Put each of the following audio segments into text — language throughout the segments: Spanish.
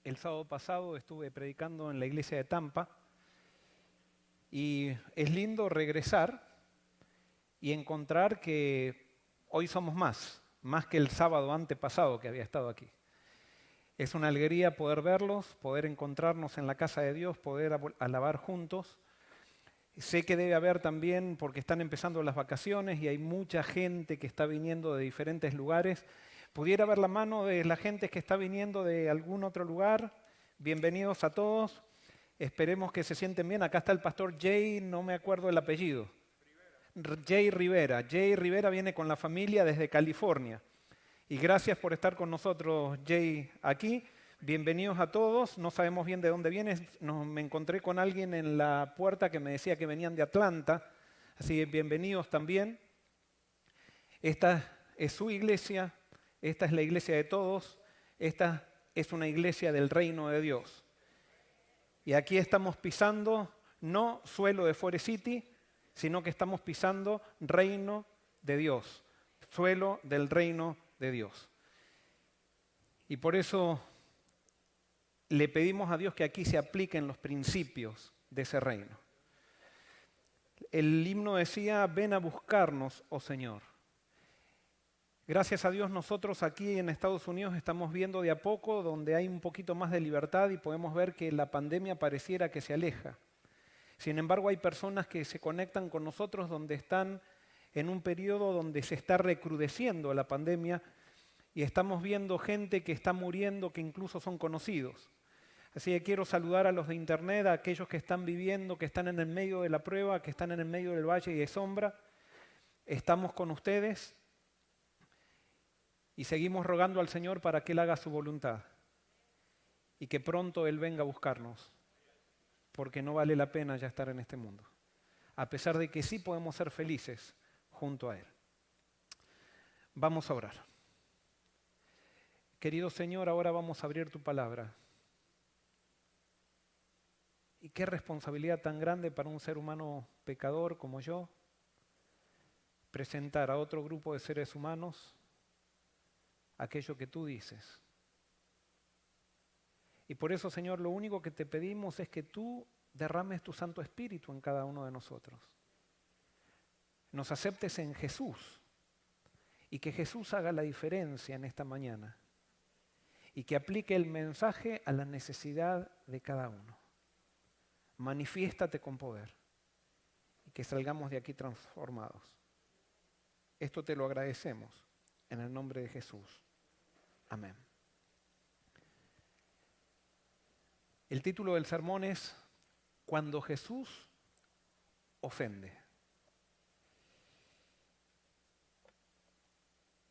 El sábado pasado estuve predicando en la iglesia de Tampa y es lindo regresar y encontrar que hoy somos más que el sábado antepasado que había estado aquí. Es una alegría poder verlos, poder encontrarnos en la casa de Dios, poder alabar juntos. Sé que debe haber también, porque están empezando las vacaciones y hay mucha gente que está viniendo de diferentes lugares. Pudiera ver la mano de la gente que está viniendo de algún otro lugar. Bienvenidos a todos. Esperemos que se sienten bien. Acá está el pastor Jay, no me acuerdo el apellido. Jay Rivera. Jay Rivera viene con la familia desde California. Y gracias por estar con nosotros, Jay, aquí. Bienvenidos a todos. No sabemos bien de dónde vienes. Me encontré con alguien en la puerta que me decía que venían de Atlanta. Así que bienvenidos también. Esta es su iglesia. Esta es la iglesia de todos. Esta es una iglesia del reino de Dios. Y aquí estamos pisando no suelo de Forest City, sino que estamos pisando reino de Dios. Suelo del reino de Dios. Y por eso le pedimos a Dios que aquí se apliquen los principios de ese reino. El himno decía, ven a buscarnos, oh Señor. Gracias a Dios nosotros aquí en Estados Unidos estamos viendo de a poco donde hay un poquito más de libertad y podemos ver que la pandemia pareciera que se aleja. Sin embargo, hay personas que se conectan con nosotros donde están en un periodo donde se está recrudeciendo la pandemia y estamos viendo gente que está muriendo que incluso son conocidos. Así que quiero saludar a los de internet, a aquellos que están viviendo, que están en el medio de la prueba, que están en el medio del valle y de sombra. Estamos con ustedes y seguimos rogando al Señor para que Él haga su voluntad y que pronto Él venga a buscarnos, porque no vale la pena ya estar en este mundo, a pesar de que sí podemos ser felices junto a Él. Vamos a orar. Querido Señor, ahora vamos a abrir tu palabra. Y qué responsabilidad tan grande para un ser humano pecador como yo, presentar a otro grupo de seres humanos aquello que tú dices. Y por eso, Señor, lo único que te pedimos es que tú derrames tu Santo Espíritu en cada uno de nosotros. Nos aceptes en Jesús y que Jesús haga la diferencia en esta mañana y que aplique el mensaje a la necesidad de cada uno. Manifiéstate con poder y que salgamos de aquí transformados. Esto te lo agradecemos en el nombre de Jesús. Amén. El título del sermón es Cuando Jesús ofende.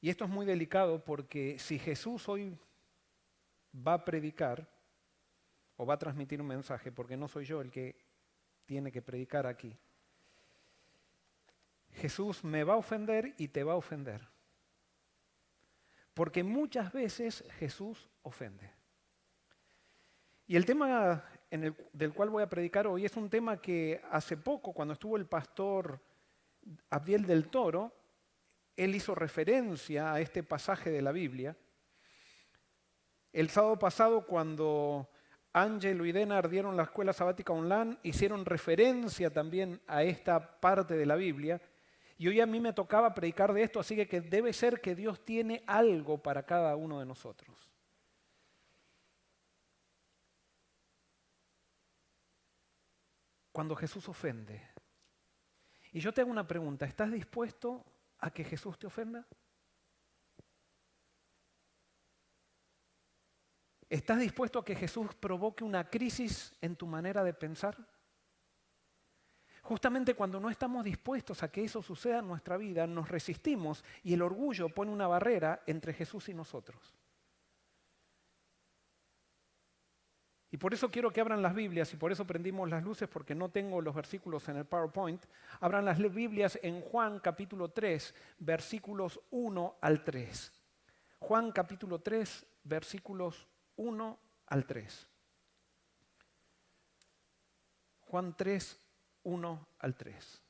Y esto es muy delicado porque si Jesús hoy va a predicar o va a transmitir un mensaje, porque no soy yo el que tiene que predicar aquí, Jesús me va a ofender y te va a ofender. Porque muchas veces Jesús ofende. Y el tema del cual voy a predicar hoy es un tema que hace poco, cuando estuvo el pastor Abdiel del Toro, él hizo referencia a este pasaje de la Biblia. El sábado pasado, cuando Ángelo y Denar dieron la escuela sabática online, hicieron referencia también a esta parte de la Biblia. Y hoy a mí me tocaba predicar de esto, así que debe ser que Dios tiene algo para cada uno de nosotros. Cuando Jesús ofende. Y yo te hago una pregunta, ¿estás dispuesto a que Jesús te ofenda? ¿Estás dispuesto a que Jesús provoque una crisis en tu manera de pensar? Justamente cuando no estamos dispuestos a que eso suceda en nuestra vida, nos resistimos y el orgullo pone una barrera entre Jesús y nosotros. Y por eso quiero que abran las Biblias y por eso prendimos las luces porque no tengo los versículos en el PowerPoint. Abran las Biblias en Juan capítulo 3, versículos 1 al 3. Juan capítulo 3, versículos 1 al 3. Juan 3, 1 al 3.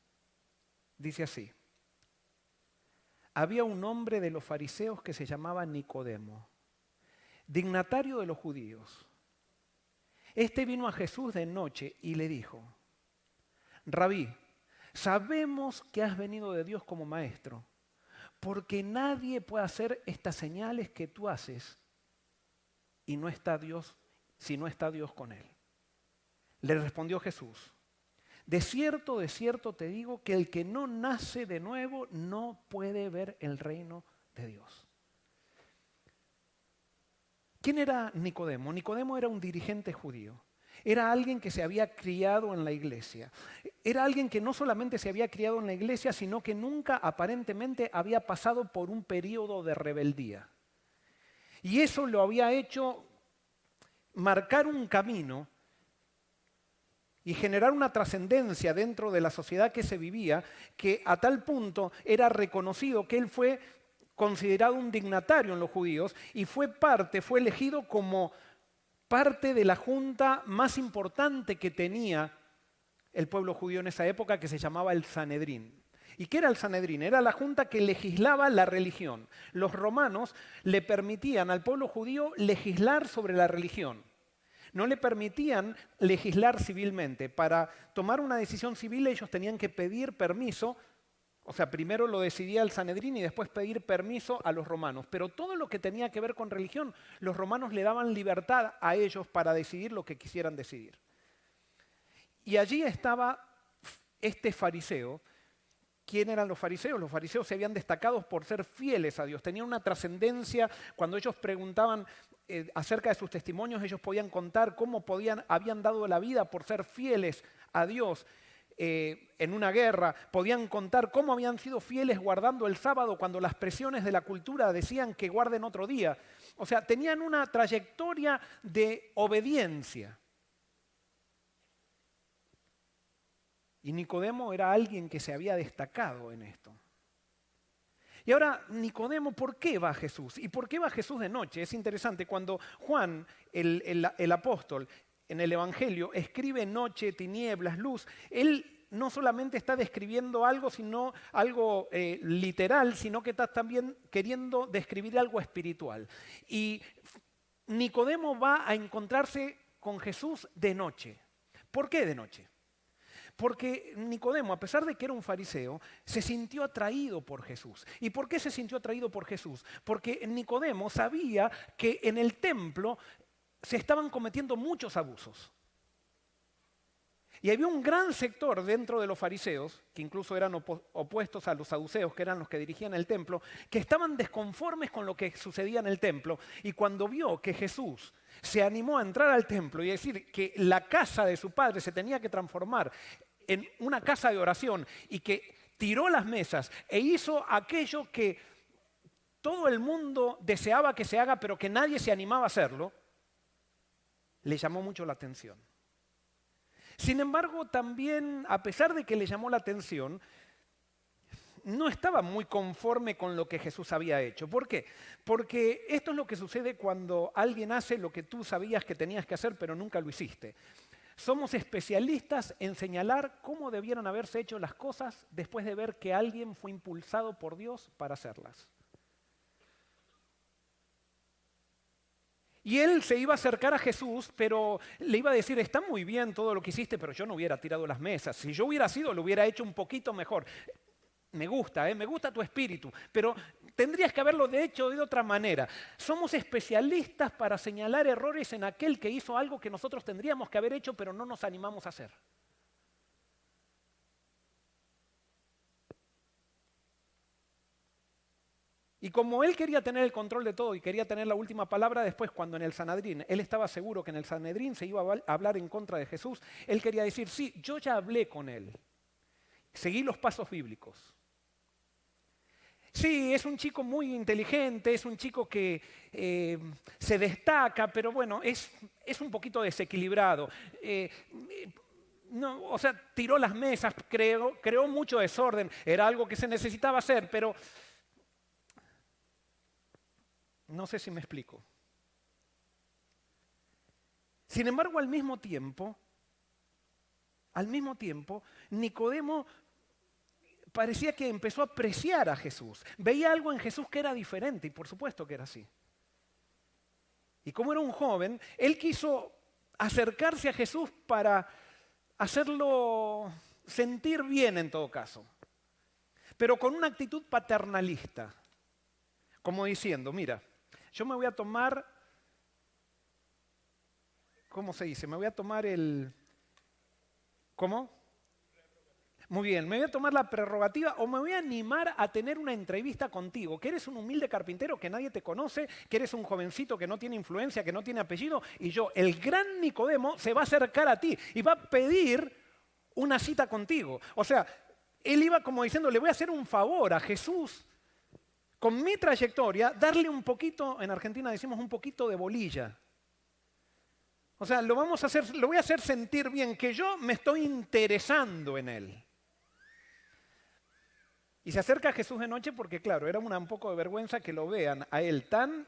Dice así. Había un hombre de los fariseos que se llamaba Nicodemo, dignatario de los judíos. Este vino a Jesús de noche y le dijo: Rabí, sabemos que has venido de Dios como maestro, porque nadie puede hacer estas señales que tú haces y no está Dios, si no está Dios con él. Le respondió Jesús: de cierto te digo que el que no nace de nuevo no puede ver el reino de Dios. ¿Quién era Nicodemo? Nicodemo era un dirigente judío. Era alguien que se había criado en la iglesia. Era alguien que no solamente se había criado en la iglesia, sino que nunca aparentemente había pasado por un periodo de rebeldía. Y eso lo había hecho marcar un camino y generar una trascendencia dentro de la sociedad que se vivía, que a tal punto era reconocido que él fue considerado un dignatario en los judíos y fue elegido como parte de la junta más importante que tenía el pueblo judío en esa época, que se llamaba el Sanedrín. ¿Y qué era el Sanedrín? Era la junta que legislaba la religión. Los romanos le permitían al pueblo judío legislar sobre la religión. No le permitían legislar civilmente. Para tomar una decisión civil ellos tenían que pedir permiso. O sea, primero lo decidía el Sanedrín y después pedir permiso a los romanos. Pero todo lo que tenía que ver con religión, los romanos le daban libertad a ellos para decidir lo que quisieran decidir. Y allí estaba este fariseo. ¿Quién eran los fariseos? Los fariseos se habían destacado por ser fieles a Dios. Tenían una trascendencia. Cuando ellos preguntaban acerca de sus testimonios, ellos podían contar cómo habían dado la vida por ser fieles a Dios. En una guerra, podían contar cómo habían sido fieles guardando el sábado cuando las presiones de la cultura decían que guarden otro día. O sea, tenían una trayectoria de obediencia. Y Nicodemo era alguien que se había destacado en esto. Y ahora, Nicodemo, ¿por qué va a Jesús? ¿Y por qué va a Jesús de noche? Es interesante, cuando Juan, el apóstol, en el Evangelio, escribe noche, tinieblas, luz, él no solamente está describiendo algo, sino algo literal, sino que está también queriendo describir algo espiritual. Y Nicodemo va a encontrarse con Jesús de noche. ¿Por qué de noche? Porque Nicodemo, a pesar de que era un fariseo, se sintió atraído por Jesús. ¿Y por qué se sintió atraído por Jesús? Porque Nicodemo sabía que en el templo se estaban cometiendo muchos abusos. Y había un gran sector dentro de los fariseos, que incluso eran opuestos a los saduceos, que eran los que dirigían el templo, que estaban desconformes con lo que sucedía en el templo. Y cuando vio que Jesús se animó a entrar al templo y decir que la casa de su padre se tenía que transformar en una casa de oración, y que tiró las mesas e hizo aquello que todo el mundo deseaba que se haga, pero que nadie se animaba a hacerlo, le llamó mucho la atención. Sin embargo, también, a pesar de que le llamó la atención, no estaba muy conforme con lo que Jesús había hecho. ¿Por qué? Porque esto es lo que sucede cuando alguien hace lo que tú sabías que tenías que hacer, pero nunca lo hiciste. Somos especialistas en señalar cómo debieran haberse hecho las cosas después de ver que alguien fue impulsado por Dios para hacerlas. Y él se iba a acercar a Jesús, pero le iba a decir: está muy bien todo lo que hiciste, pero yo no hubiera tirado las mesas. Si yo hubiera sido, lo hubiera hecho un poquito mejor. Me gusta tu espíritu, pero tendrías que haberlo hecho de otra manera. Somos especialistas para señalar errores en aquel que hizo algo que nosotros tendríamos que haber hecho, pero no nos animamos a hacer. Y como él quería tener el control de todo y quería tener la última palabra, después cuando en el Sanedrín, él estaba seguro que en el Sanedrín se iba a hablar en contra de Jesús, él quería decir: sí, yo ya hablé con él, seguí los pasos bíblicos. Sí, es un chico muy inteligente, es un chico que se destaca, pero bueno, es un poquito desequilibrado. No, o sea, tiró las mesas, creó mucho desorden, era algo que se necesitaba hacer, pero no sé si me explico. Sin embargo, al mismo tiempo, Nicodemo parecía que empezó a apreciar a Jesús. Veía algo en Jesús que era diferente, y por supuesto que era así. Y como era un joven, él quiso acercarse a Jesús para hacerlo sentir bien en todo caso, pero con una actitud paternalista, como diciendo, mira, yo me voy a tomar, ¿cómo se dice? Me voy a tomar ¿cómo? Muy bien, me voy a tomar la prerrogativa o me voy a animar a tener una entrevista contigo, que eres un humilde carpintero que nadie te conoce, que eres un jovencito que no tiene influencia, que no tiene apellido, y yo, el gran Nicodemo, se va a acercar a ti y va a pedir una cita contigo. O sea, él iba como diciendo, le voy a hacer un favor a Jesús, con mi trayectoria, darle un poquito, en Argentina decimos un poquito de bolilla. O sea, lo voy a hacer sentir bien, que yo me estoy interesando en él. Y se acerca a Jesús de noche porque, claro, era un poco de vergüenza que lo vean a él tan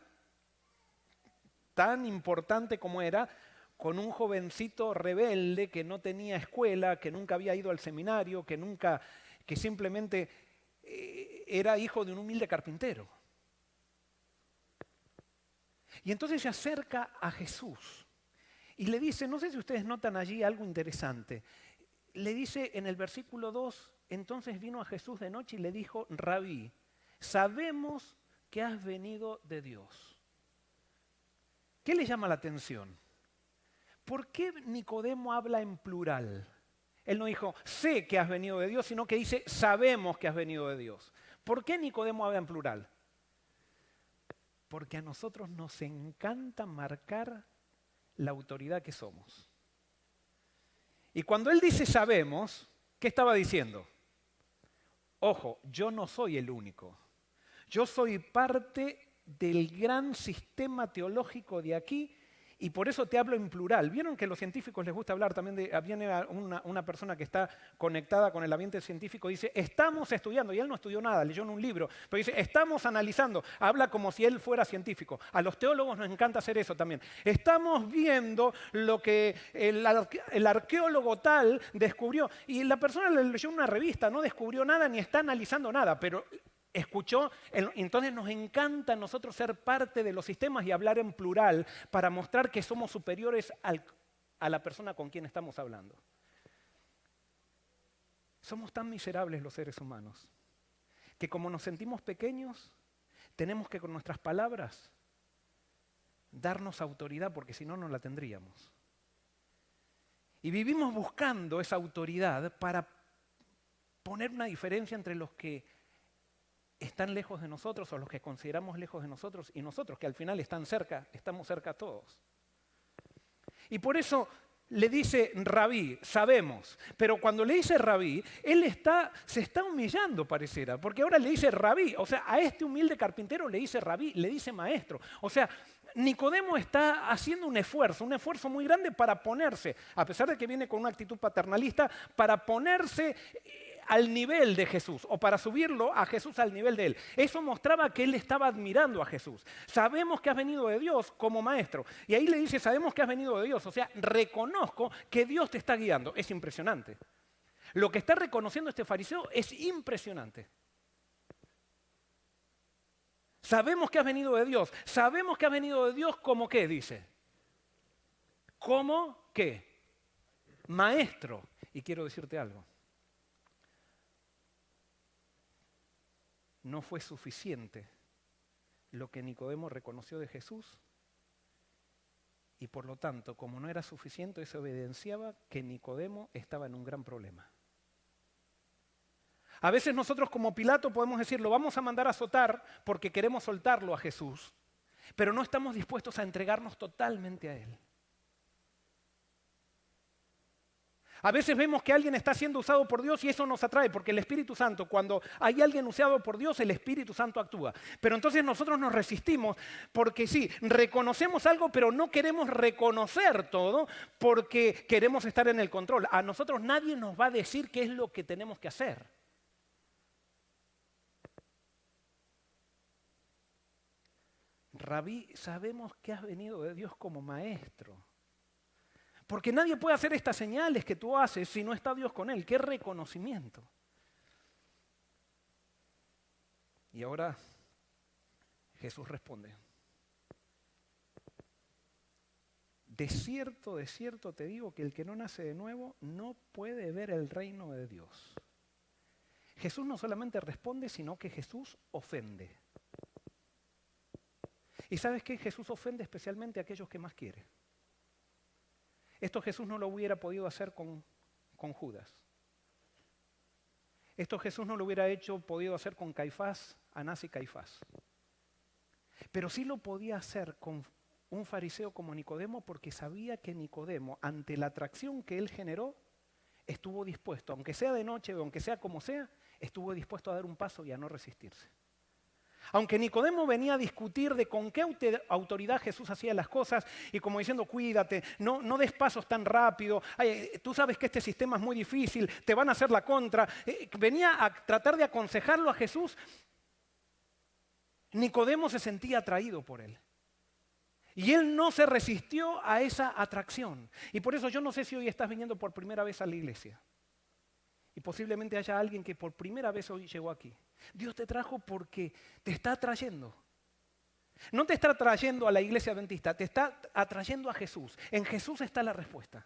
importante como era, con un jovencito rebelde que no tenía escuela, que nunca había ido al seminario, que simplemente era hijo de un humilde carpintero. Y entonces se acerca a Jesús y le dice, no sé si ustedes notan allí algo interesante, le dice en el versículo 2, entonces vino a Jesús de noche y le dijo, Rabí, sabemos que has venido de Dios. ¿Qué le llama la atención? ¿Por qué Nicodemo habla en plural? Él no dijo, sé que has venido de Dios, sino que dice, sabemos que has venido de Dios. ¿Por qué Nicodemo habla en plural? Porque a nosotros nos encanta marcar la autoridad que somos. Y cuando él dice sabemos, ¿qué estaba diciendo? Ojo, yo no soy el único. Yo soy parte del gran sistema teológico de aquí y por eso te hablo en plural. ¿Vieron que a los científicos les gusta hablar también viene una persona que está conectada con el ambiente científico y dice, estamos estudiando, y él no estudió nada, leyó en un libro, pero dice, estamos analizando, habla como si él fuera científico. A los teólogos nos encanta hacer eso también. Estamos viendo lo que el arqueólogo tal descubrió, y la persona le leyó una revista, no descubrió nada ni está analizando nada, pero escuchó, entonces nos encanta a nosotros ser parte de los sistemas y hablar en plural para mostrar que somos superiores a la persona con quien estamos hablando. Somos tan miserables los seres humanos que como nos sentimos pequeños, tenemos que con nuestras palabras darnos autoridad porque si no, no la tendríamos. Y vivimos buscando esa autoridad para poner una diferencia entre los que están lejos de nosotros o los que consideramos lejos de nosotros y nosotros que al final estamos cerca todos. Y por eso le dice Rabí, sabemos, pero cuando le dice Rabí, él se está humillando pareciera, porque ahora le dice Rabí, o sea, a este humilde carpintero le dice Rabí, le dice maestro, o sea, Nicodemo está haciendo un esfuerzo muy grande para ponerse, a pesar de que viene con una actitud paternalista, para ponerse al nivel de Jesús o para subirlo a Jesús al nivel de él. Eso mostraba que él estaba admirando a Jesús. Sabemos que has venido de Dios como maestro. Y ahí le dice, sabemos que has venido de Dios. O sea, reconozco que Dios te está guiando. Es impresionante. Lo que está reconociendo este fariseo es impresionante. Sabemos que has venido de Dios. Sabemos que has venido de Dios como ¿qué? Dice. ¿Cómo qué? Maestro. Y quiero decirte algo. No fue suficiente lo que Nicodemo reconoció de Jesús y por lo tanto, como no era suficiente, eso evidenciaba que Nicodemo estaba en un gran problema. A veces nosotros como Pilato podemos decir, lo vamos a mandar a azotar porque queremos soltarlo a Jesús, pero no estamos dispuestos a entregarnos totalmente a Él. A veces vemos que alguien está siendo usado por Dios y eso nos atrae, porque el Espíritu Santo, cuando hay alguien usado por Dios, el Espíritu Santo actúa. Pero entonces nosotros nos resistimos porque sí, reconocemos algo, pero no queremos reconocer todo porque queremos estar en el control. A nosotros nadie nos va a decir qué es lo que tenemos que hacer. Rabí, sabemos que has venido de Dios como maestro. Porque nadie puede hacer estas señales que tú haces si no está Dios con él. ¡Qué reconocimiento! Y ahora Jesús responde. de cierto te digo que el que no nace de nuevo no puede ver el reino de Dios. Jesús no solamente responde, sino que Jesús ofende. ¿Y sabes qué? Jesús ofende especialmente a aquellos que más quiere. Esto Jesús no lo hubiera podido hacer con Judas. Esto Jesús no lo hubiera podido hacer con Caifás, Anás y Caifás. Pero sí lo podía hacer con un fariseo como Nicodemo, porque sabía que Nicodemo, ante la atracción que él generó, estuvo dispuesto, aunque sea de noche o aunque sea como sea, estuvo dispuesto a dar un paso y a no resistirse. Aunque Nicodemo venía a discutir de con qué autoridad Jesús hacía las cosas y como diciendo, cuídate, no des pasos tan rápido, tú sabes que este sistema es muy difícil, te van a hacer la contra. Venía a tratar de aconsejarlo a Jesús. Nicodemo se sentía atraído por él. Y él no se resistió a esa atracción. Y por eso yo no sé si hoy estás viniendo por primera vez a la iglesia. Y posiblemente haya alguien que por primera vez hoy llegó aquí. Dios te trajo porque te está atrayendo. No te está atrayendo a la iglesia adventista, te está atrayendo a Jesús. En Jesús está la respuesta.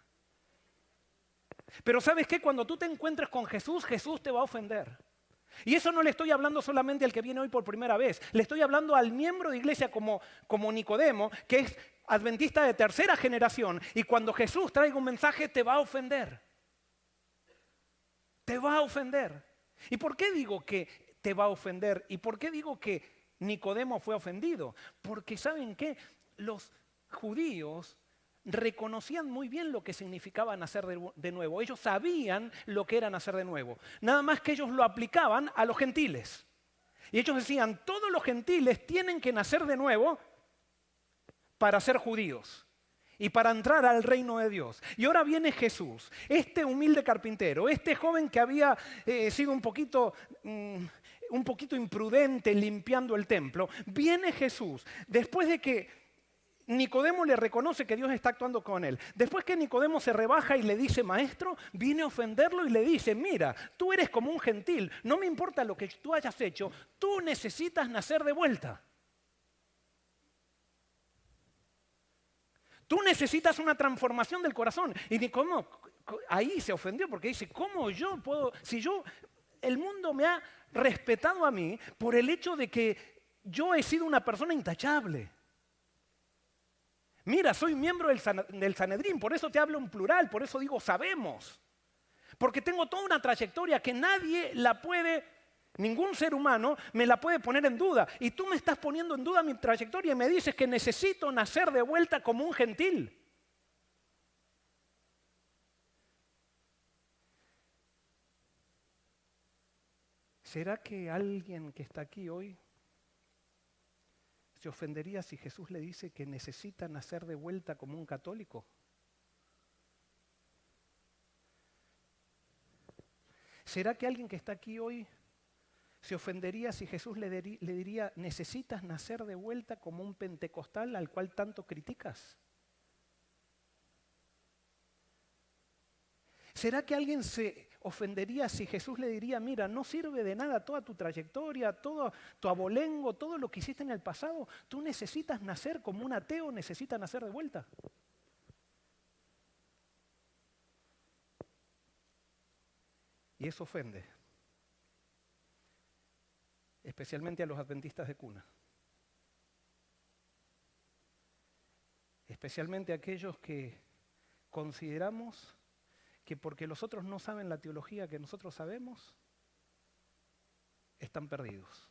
Pero ¿sabes qué? Cuando tú te encuentres con Jesús, Jesús te va a ofender. Y eso no le estoy hablando solamente al que viene hoy por primera vez. Le estoy hablando al miembro de iglesia como Nicodemo, que es adventista de tercera generación. Y cuando Jesús traiga un mensaje, te va a ofender. Te va a ofender. ¿Y por qué digo que te va a ofender? ¿Y por qué digo que Nicodemo fue ofendido? Porque ¿saben qué? Los judíos reconocían muy bien lo que significaba nacer de nuevo. Ellos sabían lo que era nacer de nuevo. Nada más que ellos lo aplicaban a los gentiles. Y ellos decían, todos los gentiles tienen que nacer de nuevo para ser judíos y para entrar al reino de Dios. Y ahora viene Jesús, este humilde carpintero, este joven que había sido un poquito imprudente limpiando el templo. Viene Jesús, después de que Nicodemo le reconoce que Dios está actuando con él. Después que Nicodemo se rebaja y le dice, maestro, viene a ofenderlo y le dice, mira, tú eres como un gentil, no me importa lo que tú hayas hecho, tú necesitas nacer de vuelta. Tú necesitas una transformación del corazón. Y Nicodemo ahí se ofendió porque dice, ¿cómo yo puedo, el mundo me ha respetado a mí por el hecho de que yo he sido una persona intachable? Mira, soy miembro del Sanedrín, por eso te hablo en plural, por eso digo sabemos. Porque tengo toda una trayectoria que ningún ser humano me la puede poner en duda. Y tú me estás poniendo en duda mi trayectoria y me dices que necesito nacer de vuelta como un gentil. ¿Será que alguien que está aquí hoy se ofendería si Jesús le dice que necesita nacer de vuelta como un católico? ¿Será que alguien que está aquí hoy se ofendería si Jesús le diría, necesitas nacer de vuelta como un pentecostal al cual tanto criticas? ¿Será que alguien se ofendería si Jesús le diría, mira, no sirve de nada toda tu trayectoria, todo tu abolengo, todo lo que hiciste en el pasado? Tú necesitas nacer como un ateo, necesitas nacer de vuelta. Y eso ofende, especialmente a los adventistas de cuna. Especialmente a aquellos que consideramos que porque los otros no saben la teología que nosotros sabemos, están perdidos.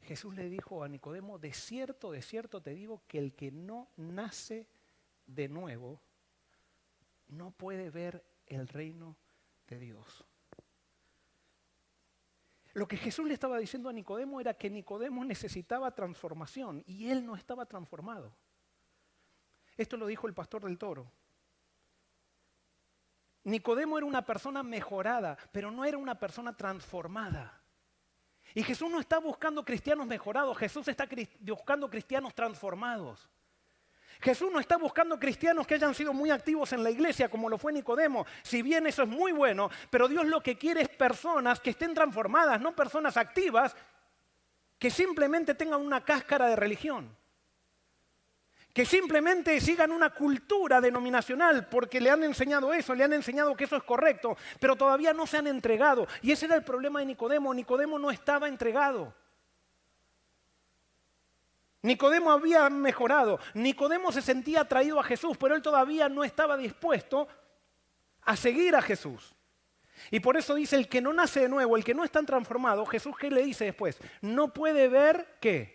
Jesús le dijo a Nicodemo, de cierto te digo que el que no nace de nuevo no puede ver el reino de Dios. Lo que Jesús le estaba diciendo a Nicodemo era que Nicodemo necesitaba transformación y él no estaba transformado. Esto lo dijo el pastor del Toro. Nicodemo era una persona mejorada, pero no era una persona transformada. Y Jesús no está buscando cristianos mejorados, Jesús está buscando cristianos transformados. Jesús no está buscando cristianos que hayan sido muy activos en la iglesia como lo fue Nicodemo. Si bien eso es muy bueno, pero Dios lo que quiere es personas que estén transformadas, no personas activas que simplemente tengan una cáscara de religión, que simplemente sigan una cultura denominacional porque le han enseñado eso, le han enseñado que eso es correcto, pero todavía no se han entregado. Y ese era el problema de Nicodemo. Nicodemo no estaba entregado. Nicodemo había mejorado. Nicodemo se sentía atraído a Jesús, pero él todavía no estaba dispuesto a seguir a Jesús. Y por eso dice, el que no nace de nuevo, el que no está transformado, Jesús, ¿qué le dice después? No puede ver, ¿qué?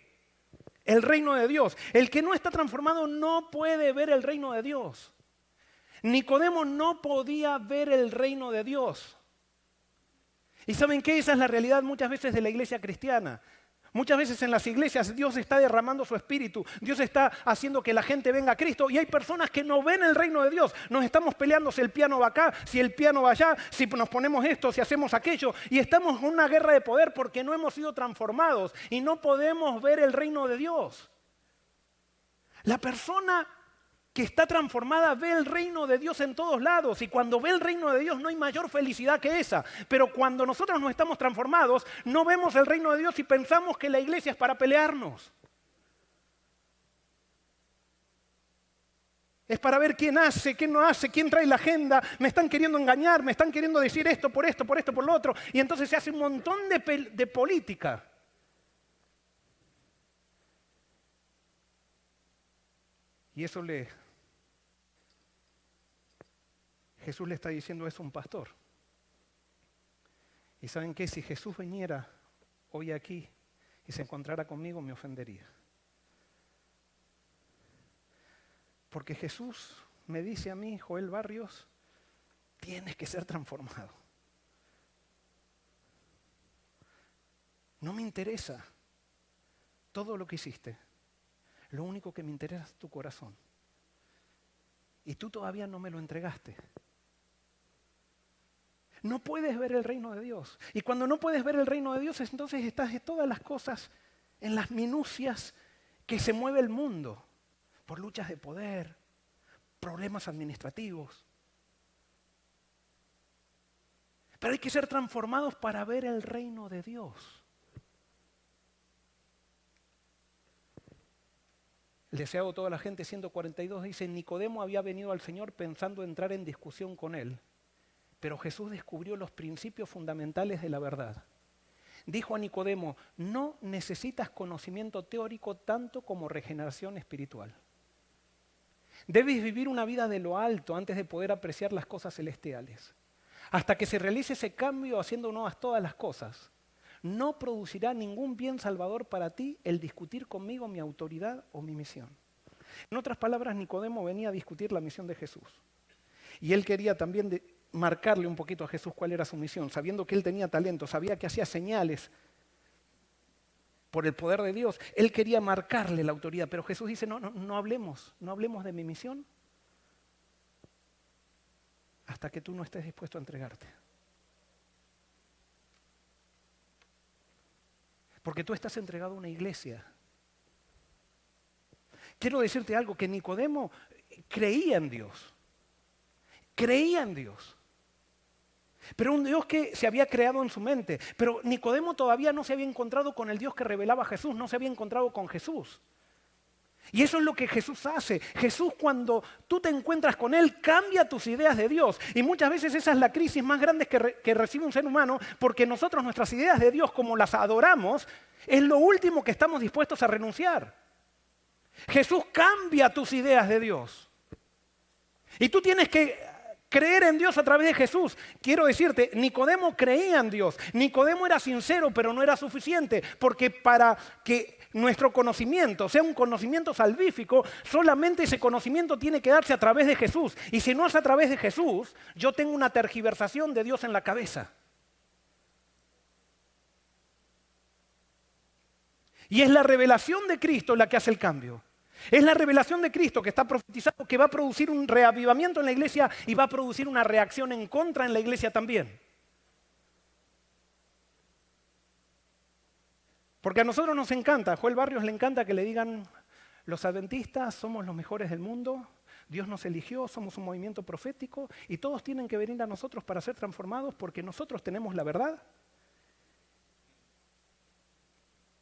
El reino de Dios. El que no está transformado no puede ver el reino de Dios. Nicodemo no podía ver el reino de Dios. ¿Y saben qué? Esa es la realidad muchas veces de la iglesia cristiana. Muchas veces en las iglesias Dios está derramando su espíritu, Dios está haciendo que la gente venga a Cristo y hay personas que no ven el reino de Dios. Nos estamos peleando si el piano va acá, si el piano va allá, si nos ponemos esto, si hacemos aquello y estamos en una guerra de poder porque no hemos sido transformados y no podemos ver el reino de Dios. La persona que está transformada ve el reino de Dios en todos lados y cuando ve el reino de Dios no hay mayor felicidad que esa. Pero cuando nosotros no estamos transformados, no vemos el reino de Dios y pensamos que la iglesia es para pelearnos. Es para ver quién hace, quién no hace, quién trae la agenda. Me están queriendo engañar, me están queriendo decir esto, por esto, por lo otro. Y entonces se hace un montón de política. Y eso Jesús le está diciendo eso a un pastor. ¿Y saben qué? Si Jesús viniera hoy aquí y se encontrara conmigo, me ofendería. Porque Jesús me dice a mí, Joel Barrios, tienes que ser transformado. No me interesa todo lo que hiciste. Lo único que me interesa es tu corazón. Y tú todavía no me lo entregaste. No puedes ver el reino de Dios. Y cuando no puedes ver el reino de Dios, entonces estás en todas las cosas, en las minucias que se mueve el mundo. Por luchas de poder, problemas administrativos. Pero hay que ser transformados para ver el reino de Dios. El deseado de toda la gente, 142, dice, Nicodemo había venido al Señor pensando entrar en discusión con él, pero Jesús descubrió los principios fundamentales de la verdad. Dijo a Nicodemo, no necesitas conocimiento teórico tanto como regeneración espiritual. Debes vivir una vida de lo alto antes de poder apreciar las cosas celestiales. Hasta que se realice ese cambio haciendo nuevas todas las cosas. No producirá ningún bien salvador para ti el discutir conmigo mi autoridad o mi misión. En otras palabras, Nicodemo venía a discutir la misión de Jesús. Y él quería también marcarle un poquito a Jesús cuál era su misión, sabiendo que él tenía talento, sabía que hacía señales por el poder de Dios. Él quería marcarle la autoridad, pero Jesús dice, no hablemos de mi misión hasta que tú no estés dispuesto a entregarte. Porque tú estás entregado a una iglesia. Quiero decirte algo, que Nicodemo creía en Dios. Creía en Dios. Pero un Dios que se había creado en su mente. Pero Nicodemo todavía no se había encontrado con el Dios que revelaba a Jesús, no se había encontrado con Jesús. Y eso es lo que Jesús hace. Jesús, cuando tú te encuentras con Él, cambia tus ideas de Dios. Y muchas veces esa es la crisis más grande que recibe un ser humano, porque nosotros nuestras ideas de Dios, como las adoramos, es lo último que estamos dispuestos a renunciar. Jesús cambia tus ideas de Dios. Y tú tienes que creer en Dios a través de Jesús. Quiero decirte, Nicodemo creía en Dios. Nicodemo era sincero, pero no era suficiente, porque para que nuestro conocimiento sea un conocimiento salvífico, solamente ese conocimiento tiene que darse a través de Jesús. Y si no es a través de Jesús, yo tengo una tergiversación de Dios en la cabeza. Y es la revelación de Cristo la que hace el cambio. Es la revelación de Cristo que está profetizando que va a producir un reavivamiento en la iglesia y va a producir una reacción en contra en la iglesia también. Porque a nosotros nos encanta, a Joel Barrios le encanta que le digan, los adventistas somos los mejores del mundo, Dios nos eligió, somos un movimiento profético y todos tienen que venir a nosotros para ser transformados porque nosotros tenemos la verdad.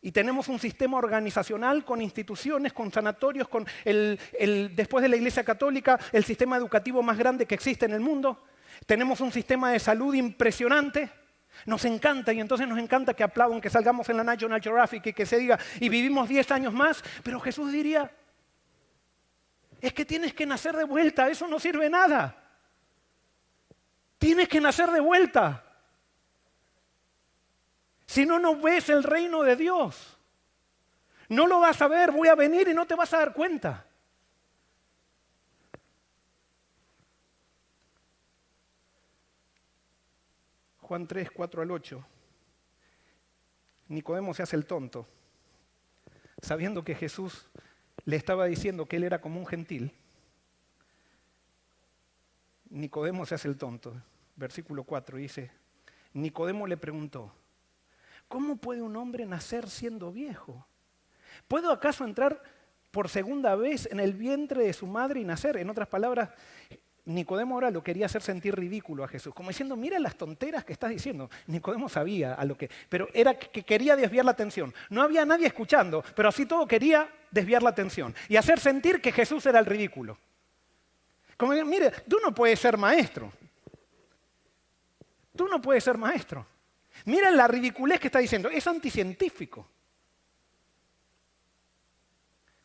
Y tenemos un sistema organizacional con instituciones, con sanatorios, con después de la Iglesia Católica, el sistema educativo más grande que existe en el mundo. Tenemos un sistema de salud impresionante. Nos encanta y entonces nos encanta que aplaudan, que salgamos en la National Geographic y que se diga, y vivimos 10 años más. Pero Jesús diría, es que tienes que nacer de vuelta, eso no sirve de nada. Tienes que nacer de vuelta. Si no, no ves el reino de Dios. No lo vas a ver, voy a venir y no te vas a dar cuenta. Juan 3, 4 al 8. Nicodemo se hace el tonto, sabiendo que Jesús le estaba diciendo que él era como un gentil. Nicodemo se hace el tonto. Versículo 4 dice, Nicodemo le preguntó, ¿cómo puede un hombre nacer siendo viejo? ¿Puedo acaso entrar por segunda vez en el vientre de su madre y nacer? En otras palabras, Nicodemo ahora lo quería hacer sentir ridículo a Jesús, como diciendo, mira las tonteras que estás diciendo. Nicodemo sabía a lo que, pero era que quería desviar la atención. No había nadie escuchando, pero así todo quería desviar la atención y hacer sentir que Jesús era el ridículo. Como, mire, tú no puedes ser maestro. Tú no puedes ser maestro. Mira la ridiculez que está diciendo, es anticientífico.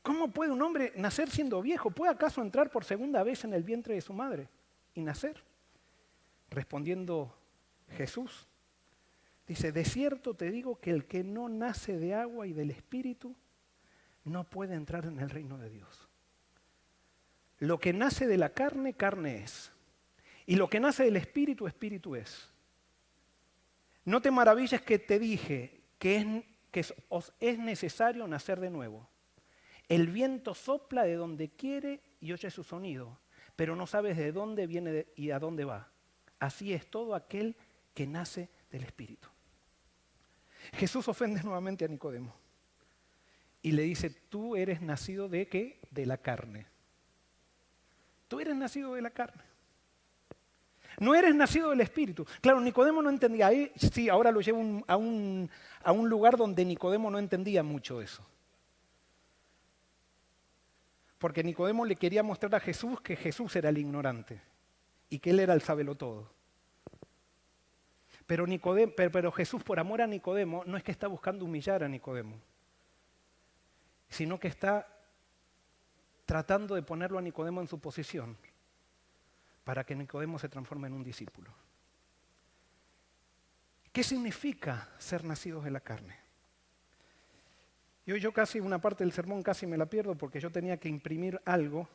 ¿Cómo puede un hombre nacer siendo viejo? ¿Puede acaso entrar por segunda vez en el vientre de su madre y nacer? Respondiendo Jesús, dice, de cierto te digo que el que no nace de agua y del Espíritu no puede entrar en el reino de Dios. Lo que nace de la carne, carne es. Y lo que nace del Espíritu, Espíritu es. No te maravilles que te dije que os es necesario nacer de nuevo. El viento sopla de donde quiere y oye su sonido, pero no sabes de dónde viene y a dónde va. Así es todo aquel que nace del Espíritu. Jesús ofende nuevamente a Nicodemo y le dice, tú eres nacido ¿de qué? De la carne. Tú eres nacido de la carne. No eres nacido del Espíritu. Claro, Nicodemo no entendía. Sí, ahora lo llevo a un lugar donde Nicodemo no entendía mucho eso. Porque Nicodemo le quería mostrar a Jesús que Jesús era el ignorante y que él era el sabelotodo. Pero Jesús, por amor a Nicodemo, no es que está buscando humillar a Nicodemo, sino que está tratando de ponerlo a Nicodemo en su posición para que Nicodemo se transforme en un discípulo. ¿Qué significa ser nacidos de la carne? Yo casi una parte del sermón casi me la pierdo porque yo tenía que imprimir algo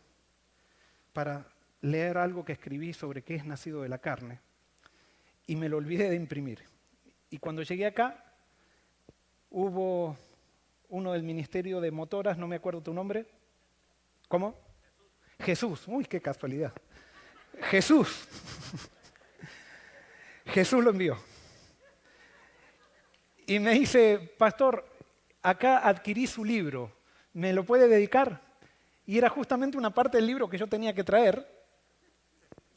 para leer algo que escribí sobre qué es nacido de la carne y me lo olvidé de imprimir. Y cuando llegué acá hubo uno del Ministerio de Motoras, no me acuerdo tu nombre. ¿Cómo? Jesús. Uy, qué casualidad. Jesús. Jesús lo envió. Y me dice, pastor, acá adquirí su libro, ¿me lo puede dedicar? Y era justamente una parte del libro que yo tenía que traer.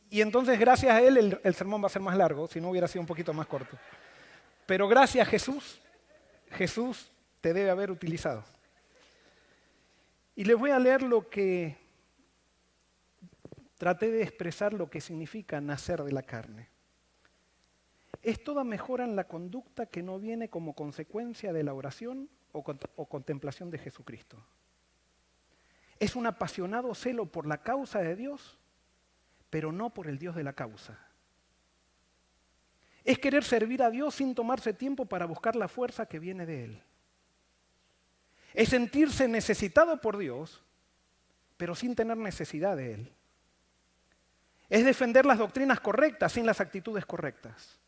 Y entonces gracias a él el sermón va a ser más largo, si no hubiera sido un poquito más corto. Pero gracias Jesús, Jesús te debe haber utilizado. Y les voy a leer lo que traté de expresar lo que significa nacer de la carne. Es toda mejora en la conducta que no viene como consecuencia de la oración o contemplación de Jesucristo. Es un apasionado celo por la causa de Dios, pero no por el Dios de la causa. Es querer servir a Dios sin tomarse tiempo para buscar la fuerza que viene de Él. Es sentirse necesitado por Dios, pero sin tener necesidad de Él. Es defender las doctrinas correctas sin las actitudes correctas.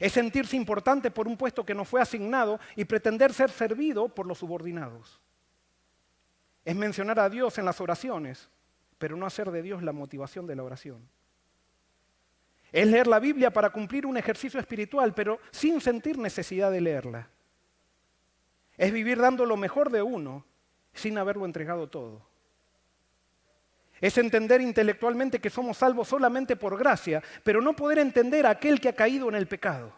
Es sentirse importante por un puesto que no fue asignado y pretender ser servido por los subordinados. Es mencionar a Dios en las oraciones, pero no hacer de Dios la motivación de la oración. Es leer la Biblia para cumplir un ejercicio espiritual, pero sin sentir necesidad de leerla. Es vivir dando lo mejor de uno sin haberlo entregado todo. Es entender intelectualmente que somos salvos solamente por gracia, pero no poder entender a aquel que ha caído en el pecado.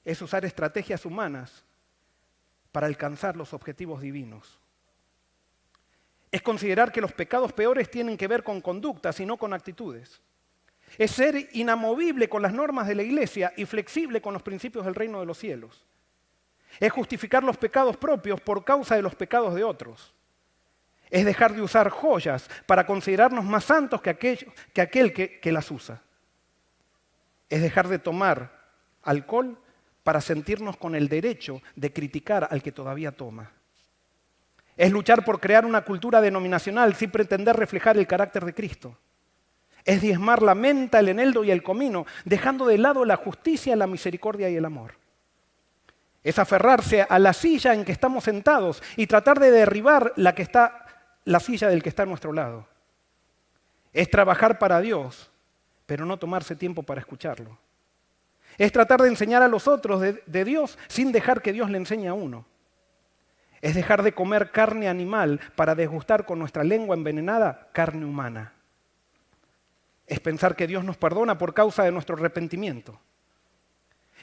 es usar estrategias humanas para alcanzar los objetivos divinos. Es considerar que los pecados peores tienen que ver con conductas y no con actitudes. Es ser inamovible con las normas de la iglesia y flexible con los principios del reino de los cielos. Es justificar los pecados propios por causa de los pecados de otros. Es dejar de usar joyas para considerarnos más santos que aquel que las usa. Es dejar de tomar alcohol para sentirnos con el derecho de criticar al que todavía toma. Es luchar por crear una cultura denominacional sin pretender reflejar el carácter de Cristo. Es diezmar la menta, el eneldo y el comino, dejando de lado la justicia, la misericordia y el amor. Es aferrarse a la silla en que estamos sentados y tratar de derribar la silla del que está a nuestro lado. Es trabajar para Dios, pero no tomarse tiempo para escucharlo. Es tratar de enseñar a los otros de Dios sin dejar que Dios le enseñe a uno. Es dejar de comer carne animal para degustar con nuestra lengua envenenada carne humana. Es pensar que Dios nos perdona por causa de nuestro arrepentimiento.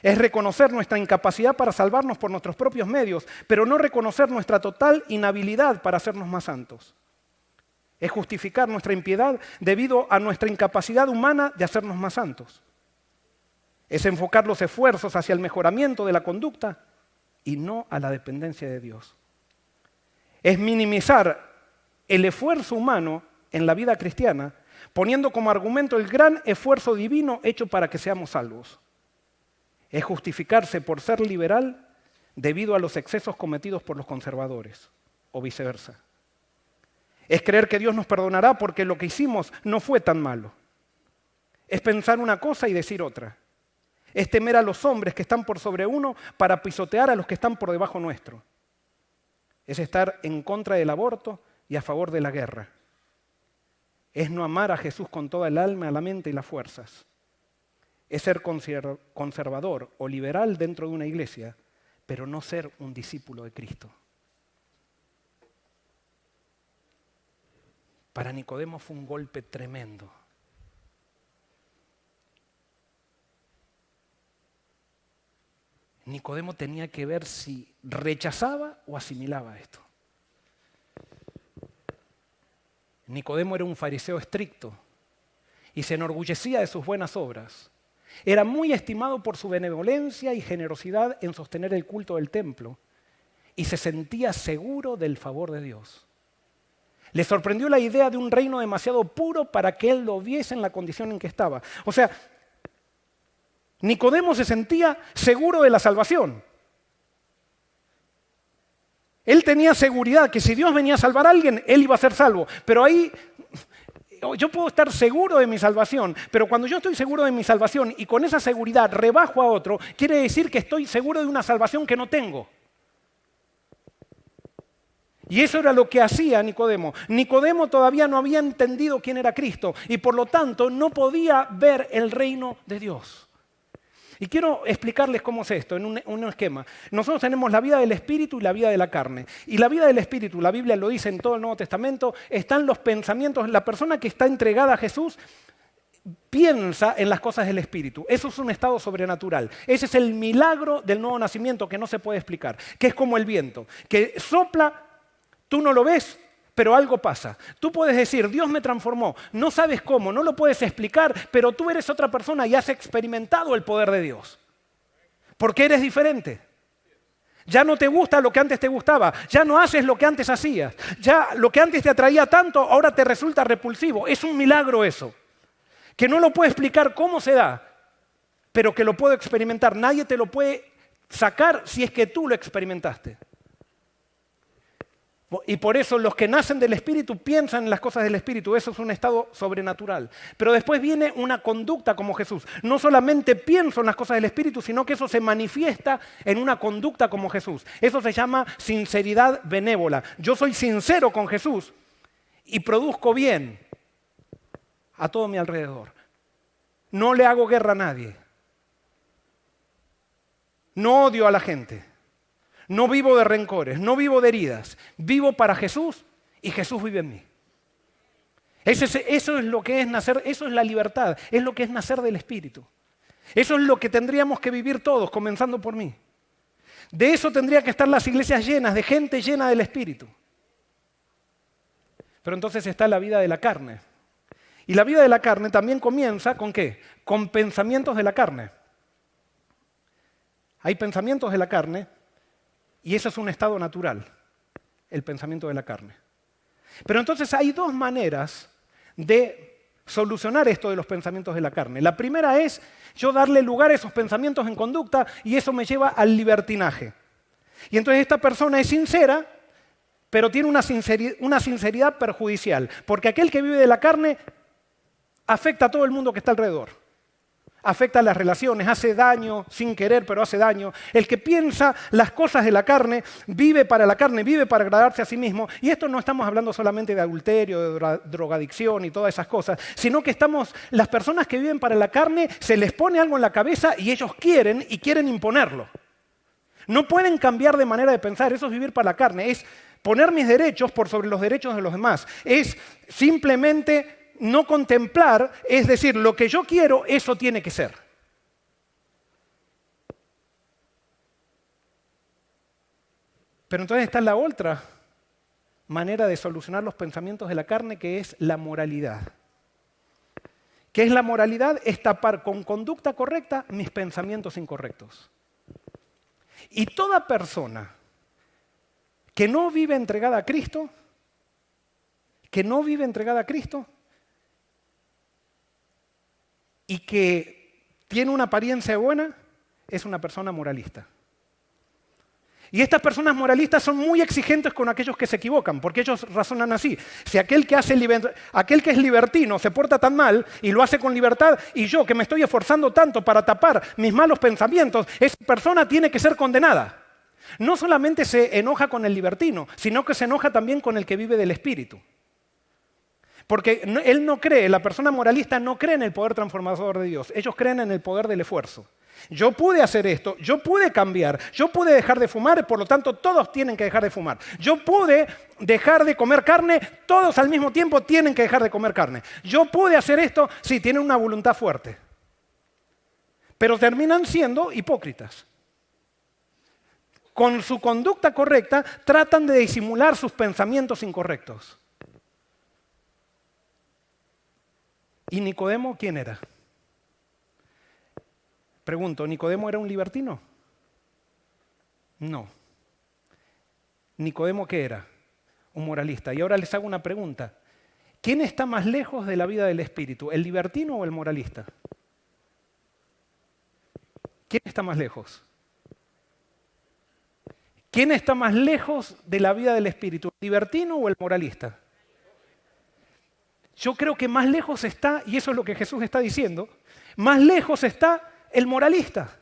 Es reconocer nuestra incapacidad para salvarnos por nuestros propios medios, pero no reconocer nuestra total inhabilidad para hacernos más santos. Es justificar nuestra impiedad debido a nuestra incapacidad humana de hacernos más santos. Es enfocar los esfuerzos hacia el mejoramiento de la conducta y no a la dependencia de Dios. Es minimizar el esfuerzo humano en la vida cristiana, poniendo como argumento el gran esfuerzo divino hecho para que seamos salvos. Es justificarse por ser liberal debido a los excesos cometidos por los conservadores, o viceversa. Es creer que Dios nos perdonará porque lo que hicimos no fue tan malo. Es pensar una cosa y decir otra. Es temer a los hombres que están por sobre uno para pisotear a los que están por debajo nuestro. Es estar en contra del aborto y a favor de la guerra. Es no amar a Jesús con toda el alma, la mente y las fuerzas. Es ser conservador o liberal dentro de una iglesia, pero no ser un discípulo de Cristo. Para Nicodemo fue un golpe tremendo. Nicodemo tenía que ver si rechazaba o asimilaba esto. Nicodemo era un fariseo estricto y se enorgullecía de sus buenas obras. Era muy estimado por su benevolencia y generosidad en sostener el culto del templo y se sentía seguro del favor de Dios. Le sorprendió la idea de un reino demasiado puro para que él lo viese en la condición en que estaba. O sea, Nicodemo se sentía seguro de la salvación. Él tenía seguridad que si Dios venía a salvar a alguien, él iba a ser salvo. Pero ahí yo puedo estar seguro de mi salvación, pero cuando yo estoy seguro de mi salvación y con esa seguridad rebajo a otro, quiere decir que estoy seguro de una salvación que no tengo. Y eso era lo que hacía Nicodemo. Nicodemo todavía no había entendido quién era Cristo y por lo tanto no podía ver el reino de Dios. Y quiero explicarles cómo es esto, en un esquema. Nosotros tenemos la vida del Espíritu y la vida de la carne. Y la vida del Espíritu, la Biblia lo dice en todo el Nuevo Testamento, están los pensamientos. La persona que está entregada a Jesús piensa en las cosas del Espíritu. Eso es un estado sobrenatural. Ese es el milagro del nuevo nacimiento que no se puede explicar, que es como el viento, que sopla, tú no lo ves, pero algo pasa. Tú puedes decir, Dios me transformó, no sabes cómo, no lo puedes explicar, pero tú eres otra persona y has experimentado el poder de Dios. Porque eres diferente. Ya no te gusta lo que antes te gustaba, ya no haces lo que antes hacías, ya lo que antes te atraía tanto, ahora te resulta repulsivo. Es un milagro eso, que no lo puedo explicar cómo se da, pero que lo puedo experimentar. Nadie te lo puede sacar si es que tú lo experimentaste. Y por eso los que nacen del Espíritu piensan en las cosas del Espíritu. Eso es un estado sobrenatural. Pero después viene una conducta como Jesús. No solamente pienso en las cosas del Espíritu, sino que eso se manifiesta en una conducta como Jesús. Eso se llama sinceridad benévola. Yo soy sincero con Jesús y produzco bien a todo mi alrededor. No le hago guerra a nadie. No odio a la gente. No vivo de rencores, no vivo de heridas. Vivo para Jesús y Jesús vive en mí. Eso es lo que es nacer, eso es la libertad, es lo que es nacer del Espíritu. Eso es lo que tendríamos que vivir todos, comenzando por mí. De eso tendrían que estar las iglesias llenas, de gente llena del Espíritu. Pero entonces está la vida de la carne. Y la vida de la carne también comienza ¿con qué? Con pensamientos de la carne. Hay pensamientos de la carne y ese es un estado natural, el pensamiento de la carne. Pero entonces hay dos maneras de solucionar esto de los pensamientos de la carne. La primera es yo darle lugar a esos pensamientos en conducta y eso me lleva al libertinaje. Y entonces esta persona es sincera, pero tiene una sinceridad perjudicial, porque aquel que vive de la carne afecta a todo el mundo que está alrededor. Afecta a las relaciones, hace daño sin querer, pero hace daño. El que piensa las cosas de la carne, vive para la carne, vive para agradarse a sí mismo. Y esto no estamos hablando solamente de adulterio, de drogadicción y todas esas cosas, sino que las personas que viven para la carne, se les pone algo en la cabeza y ellos quieren imponerlo. No pueden cambiar de manera de pensar, eso es vivir para la carne, es poner mis derechos por sobre los derechos de los demás. Es simplemente no contemplar, es decir, lo que yo quiero, eso tiene que ser. Pero entonces está la otra manera de solucionar los pensamientos de la carne, que es la moralidad. ¿Qué es la moralidad? Es tapar con conducta correcta mis pensamientos incorrectos. Y toda persona que no vive entregada a Cristo, y que tiene una apariencia buena, es una persona moralista. Y estas personas moralistas son muy exigentes con aquellos que se equivocan, porque ellos razonan así. Si aquel que es libertino se porta tan mal y lo hace con libertad, y yo que me estoy esforzando tanto para tapar mis malos pensamientos, esa persona tiene que ser condenada. No solamente se enoja con el libertino, sino que se enoja también con el que vive del Espíritu. Porque él no cree, la persona moralista no cree en el poder transformador de Dios. Ellos creen en el poder del esfuerzo. Yo pude hacer esto, yo pude cambiar, yo pude dejar de fumar, por lo tanto todos tienen que dejar de fumar. Yo pude dejar de comer carne, todos al mismo tiempo tienen que dejar de comer carne. Yo pude hacer esto, sí, tienen una voluntad fuerte. Pero terminan siendo hipócritas. Con su conducta correcta tratan de disimular sus pensamientos incorrectos. ¿Y Nicodemo quién era? Pregunto, ¿Nicodemo era un libertino? No. ¿Nicodemo qué era? Un moralista. Y ahora les hago una pregunta. ¿Quién está más lejos de la vida del Espíritu, el libertino o el moralista? ¿Quién está más lejos? ¿Quién está más lejos de la vida del Espíritu, el libertino o el moralista? Yo creo que más lejos está, y eso es lo que Jesús está diciendo, más lejos está el moralista.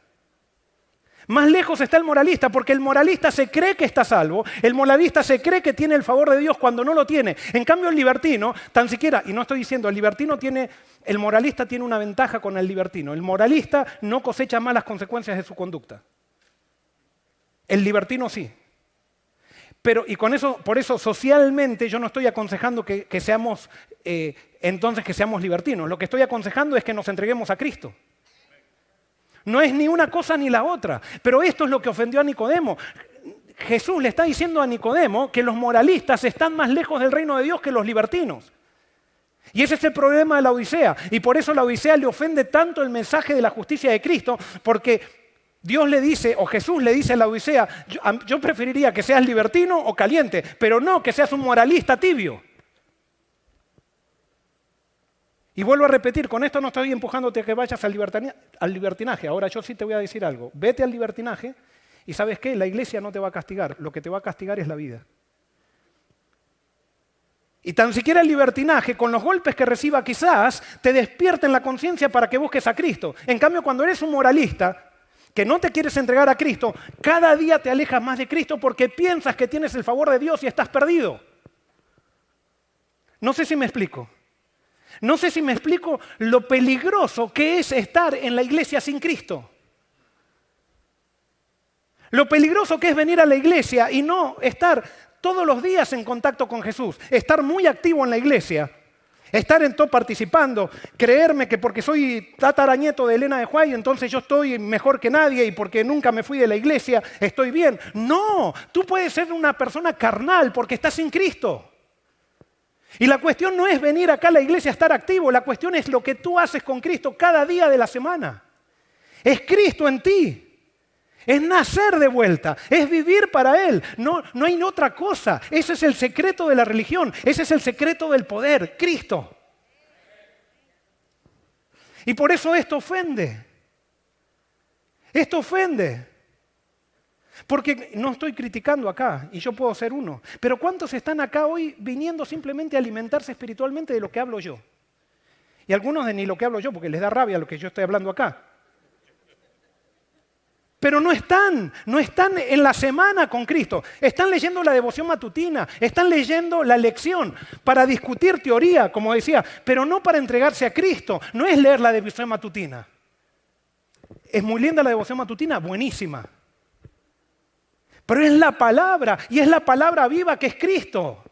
Más lejos está el moralista, porque el moralista se cree que está salvo, el moralista se cree que tiene el favor de Dios cuando no lo tiene. En cambio el libertino, tan siquiera, y no estoy diciendo, el moralista tiene una ventaja con el libertino. El moralista no cosecha malas consecuencias de su conducta. El libertino sí. Por eso socialmente yo no estoy aconsejando que seamos libertinos. Lo que estoy aconsejando es que nos entreguemos a Cristo. No es ni una cosa ni la otra. Pero esto es lo que ofendió a Nicodemo. Jesús le está diciendo a Nicodemo que los moralistas están más lejos del reino de Dios que los libertinos. Y ese es el problema de la Odisea. Y por eso la Odisea le ofende tanto el mensaje de la justicia de Cristo, porque Dios le dice, o Jesús le dice a la Odisea, yo preferiría que seas libertino o caliente, pero no que seas un moralista tibio. Y vuelvo a repetir, con esto no estoy empujándote a que vayas al libertinaje. Ahora yo sí te voy a decir algo. Vete al libertinaje y ¿sabes qué? La iglesia no te va a castigar. Lo que te va a castigar es la vida. Y tan siquiera el libertinaje, con los golpes que reciba quizás, te despierten la conciencia para que busques a Cristo. En cambio, cuando eres un moralista que no te quieres entregar a Cristo, cada día te alejas más de Cristo porque piensas que tienes el favor de Dios y estás perdido. No sé si me explico. No sé si me explico lo peligroso que es estar en la iglesia sin Cristo. Lo peligroso que es venir a la iglesia y no estar todos los días en contacto con Jesús. Estar muy activo en la iglesia Estar en todo participando, creerme que porque soy tataranieto de Elena de Huay, entonces yo estoy mejor que nadie y porque nunca me fui de la iglesia, estoy bien. No, tú puedes ser una persona carnal porque estás sin Cristo. Y la cuestión no es venir acá a la iglesia a estar activo, la cuestión es lo que tú haces con Cristo cada día de la semana. Es Cristo en ti. Es nacer de vuelta, es vivir para Él. No hay otra cosa. Ese es el secreto de la religión, ese es el secreto del poder, Cristo. Y por eso esto ofende. Esto ofende. Porque no estoy criticando acá, y yo puedo ser uno. Pero ¿cuántos están acá hoy viniendo simplemente a alimentarse espiritualmente de lo que hablo yo? Y algunos de ni lo que hablo yo, porque les da rabia lo que yo estoy hablando acá. Pero no están en la semana con Cristo. Están leyendo la devoción matutina, están leyendo la lección para discutir teoría, como decía, pero no para entregarse a Cristo. No es leer la devoción matutina. Es muy linda la devoción matutina, buenísima. Pero es la palabra, y es la palabra viva que es Cristo.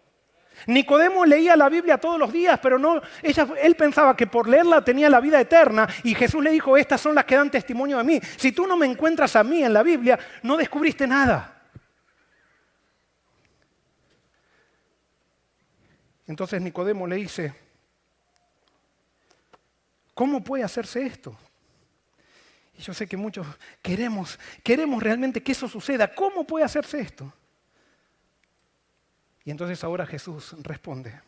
Nicodemo leía la Biblia todos los días, pero él pensaba que por leerla tenía la vida eterna y Jesús le dijo, estas son las que dan testimonio de mí. Si tú no me encuentras a mí en la Biblia, no descubriste nada. Entonces Nicodemo le dice, ¿cómo puede hacerse esto? Y yo sé que muchos queremos realmente que eso suceda. ¿Cómo puede hacerse esto? Y entonces ahora Jesús responde,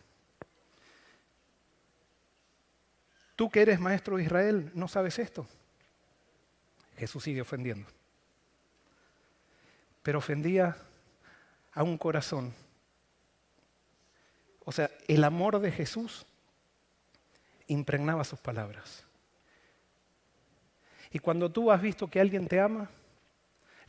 tú que eres maestro de Israel, ¿no sabes esto? Jesús sigue ofendiendo. Pero ofendía a un corazón. O sea, el amor de Jesús impregnaba sus palabras. Y cuando tú has visto que alguien te ama,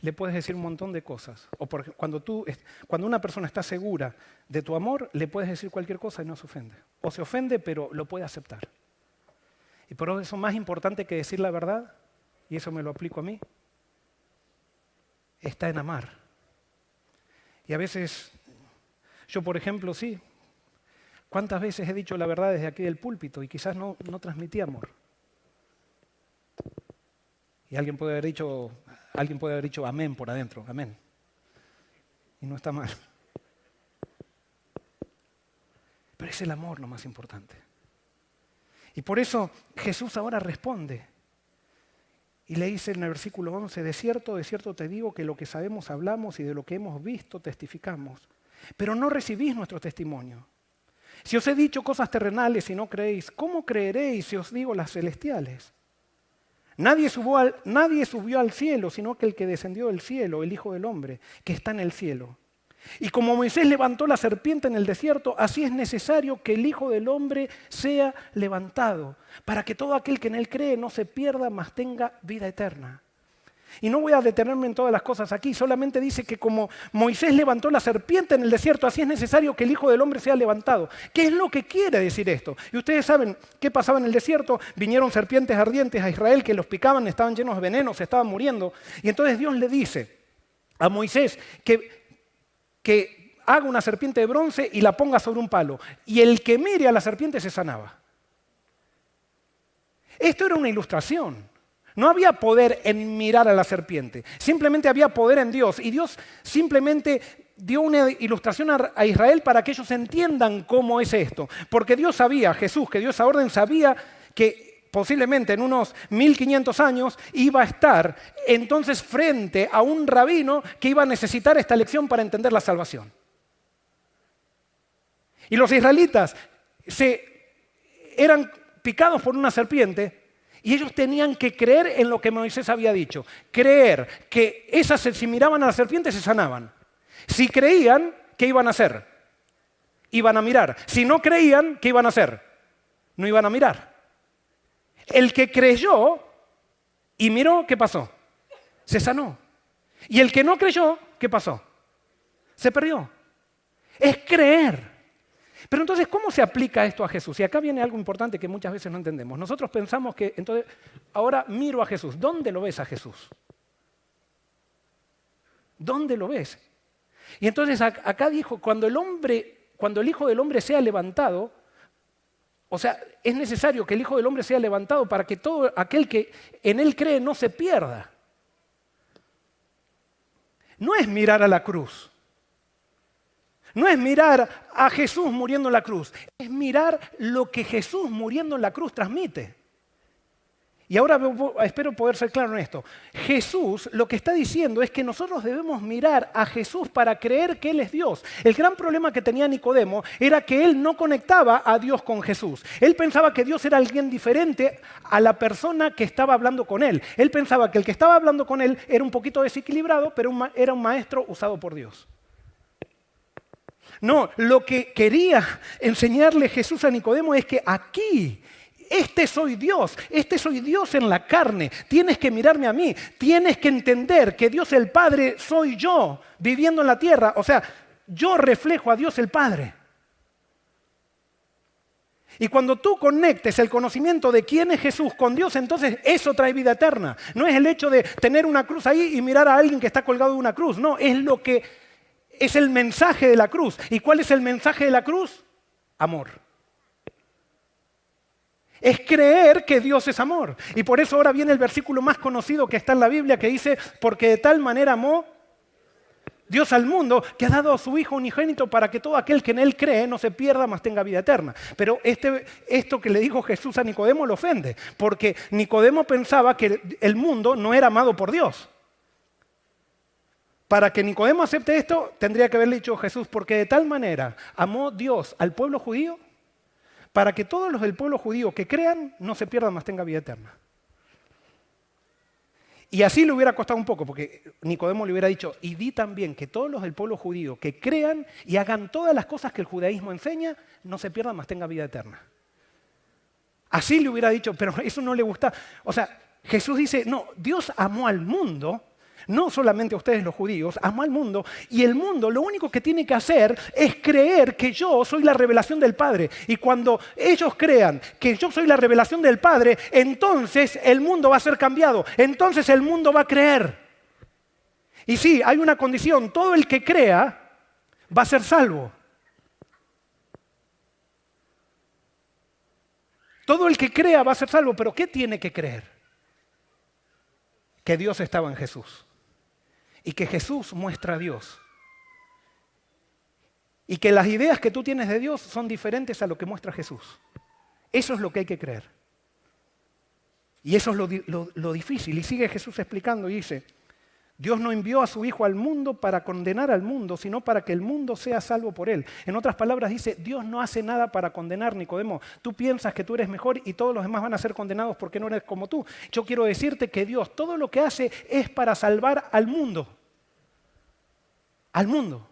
le puedes decir un montón de cosas. O cuando una persona está segura de tu amor, le puedes decir cualquier cosa y no se ofende. O se ofende, pero lo puede aceptar. Y por eso más importante que decir la verdad, y eso me lo aplico a mí, está en amar. Y a veces, yo por ejemplo, sí, ¿cuántas veces he dicho la verdad desde aquí del púlpito y quizás no transmití amor? Y alguien puede haber dicho amén por adentro, amén. Y no está mal. Pero es el amor lo más importante. Y por eso Jesús ahora responde. Y le dice en el versículo 11, de cierto te digo que lo que sabemos hablamos y de lo que hemos visto testificamos. Pero no recibís nuestro testimonio. Si os he dicho cosas terrenales y no creéis, ¿cómo creeréis si os digo las celestiales? Nadie subió al cielo, sino que el que descendió del cielo, el Hijo del Hombre, que está en el cielo. Y como Moisés levantó la serpiente en el desierto, así es necesario que el Hijo del Hombre sea levantado, para que todo aquel que en él cree no se pierda, mas tenga vida eterna. Y no voy a detenerme en todas las cosas aquí, solamente dice que como Moisés levantó la serpiente en el desierto, así es necesario que el Hijo del Hombre sea levantado. ¿Qué es lo que quiere decir esto? Y ustedes saben qué pasaba en el desierto. Vinieron serpientes ardientes a Israel que los picaban, estaban llenos de veneno, se estaban muriendo. Y entonces Dios le dice a Moisés que haga una serpiente de bronce y la ponga sobre un palo. Y el que mire a la serpiente se sanaba. Esto era una ilustración. No había poder en mirar a la serpiente, simplemente había poder en Dios. Y Dios simplemente dio una ilustración a Israel para que ellos entiendan cómo es esto. Porque Dios sabía, Jesús, que dio esa orden, sabía que posiblemente en unos 1500 años iba a estar entonces frente a un rabino que iba a necesitar esta lección para entender la salvación. Y los israelitas eran picados por una serpiente. Y ellos tenían que creer en lo que Moisés había dicho. Creer que si miraban a la serpiente se sanaban. Si creían, ¿qué iban a hacer? Iban a mirar. Si no creían, ¿qué iban a hacer? No iban a mirar. El que creyó y miró, ¿qué pasó? Se sanó. Y el que no creyó, ¿qué pasó? Se perdió. Es creer. Pero entonces, ¿cómo se aplica esto a Jesús? Y acá viene algo importante que muchas veces no entendemos. Nosotros pensamos que, entonces, ahora miro a Jesús. ¿Dónde lo ves a Jesús? ¿Dónde lo ves? Y entonces acá dijo, cuando el Hijo del Hombre sea levantado, O sea, es necesario que el Hijo del Hombre sea levantado para que todo aquel que en Él cree no se pierda. No es mirar a la cruz. No es mirar a Jesús muriendo en la cruz. Es mirar lo que Jesús muriendo en la cruz transmite. Y ahora espero poder ser claro en esto. Jesús lo que está diciendo es que nosotros debemos mirar a Jesús para creer que Él es Dios. El gran problema que tenía Nicodemo era que él no conectaba a Dios con Jesús. Él pensaba que Dios era alguien diferente a la persona que estaba hablando con él. Él pensaba que el que estaba hablando con él era un poquito desequilibrado, pero era un maestro usado por Dios. No, lo que quería enseñarle Jesús a Nicodemo es que aquí este soy Dios en la carne, tienes que mirarme a mí, tienes que entender que Dios el Padre soy yo viviendo en la tierra, o sea, yo reflejo a Dios el Padre. Y cuando tú conectes el conocimiento de quién es Jesús con Dios, entonces eso trae vida eterna. No es el hecho de tener una cruz ahí y mirar a alguien que está colgado de una cruz, no, es el mensaje de la cruz. ¿Y cuál es el mensaje de la cruz? Amor. Es creer que Dios es amor. Y por eso ahora viene el versículo más conocido que está en la Biblia que dice, porque de tal manera amó Dios al mundo que ha dado a su Hijo unigénito para que todo aquel que en Él cree no se pierda, mas tenga vida eterna. Pero esto que le dijo Jesús a Nicodemo lo ofende, porque Nicodemo pensaba que el mundo no era amado por Dios. Para que Nicodemo acepte esto, tendría que haberle dicho Jesús, porque de tal manera amó Dios al pueblo judío, para que todos los del pueblo judío que crean no se pierdan, mas tenga vida eterna. Y así le hubiera costado un poco, porque Nicodemo le hubiera dicho, y di también que todos los del pueblo judío que crean y hagan todas las cosas que el judaísmo enseña, no se pierdan, mas tenga vida eterna. Así le hubiera dicho, pero eso no le gusta. O sea, Jesús dice, no, Dios amó al mundo, no solamente a ustedes los judíos, amó al mundo, y el mundo lo único que tiene que hacer es creer que yo soy la revelación del Padre. Y cuando ellos crean que yo soy la revelación del Padre, entonces el mundo va a ser cambiado, entonces el mundo va a creer. Y sí, hay una condición, todo el que crea va a ser salvo. Todo el que crea va a ser salvo, pero ¿qué tiene que creer? Que Dios estaba en Jesús. Y que Jesús muestra a Dios. Y que las ideas que tú tienes de Dios son diferentes a lo que muestra Jesús. Eso es lo que hay que creer. Y eso es lo difícil. Y sigue Jesús explicando y dice, Dios no envió a su Hijo al mundo para condenar al mundo, sino para que el mundo sea salvo por él. En otras palabras dice, Dios no hace nada para condenar, Nicodemo. Tú piensas que tú eres mejor y todos los demás van a ser condenados porque no eres como tú. Yo quiero decirte que Dios todo lo que hace es para salvar al mundo. Al mundo.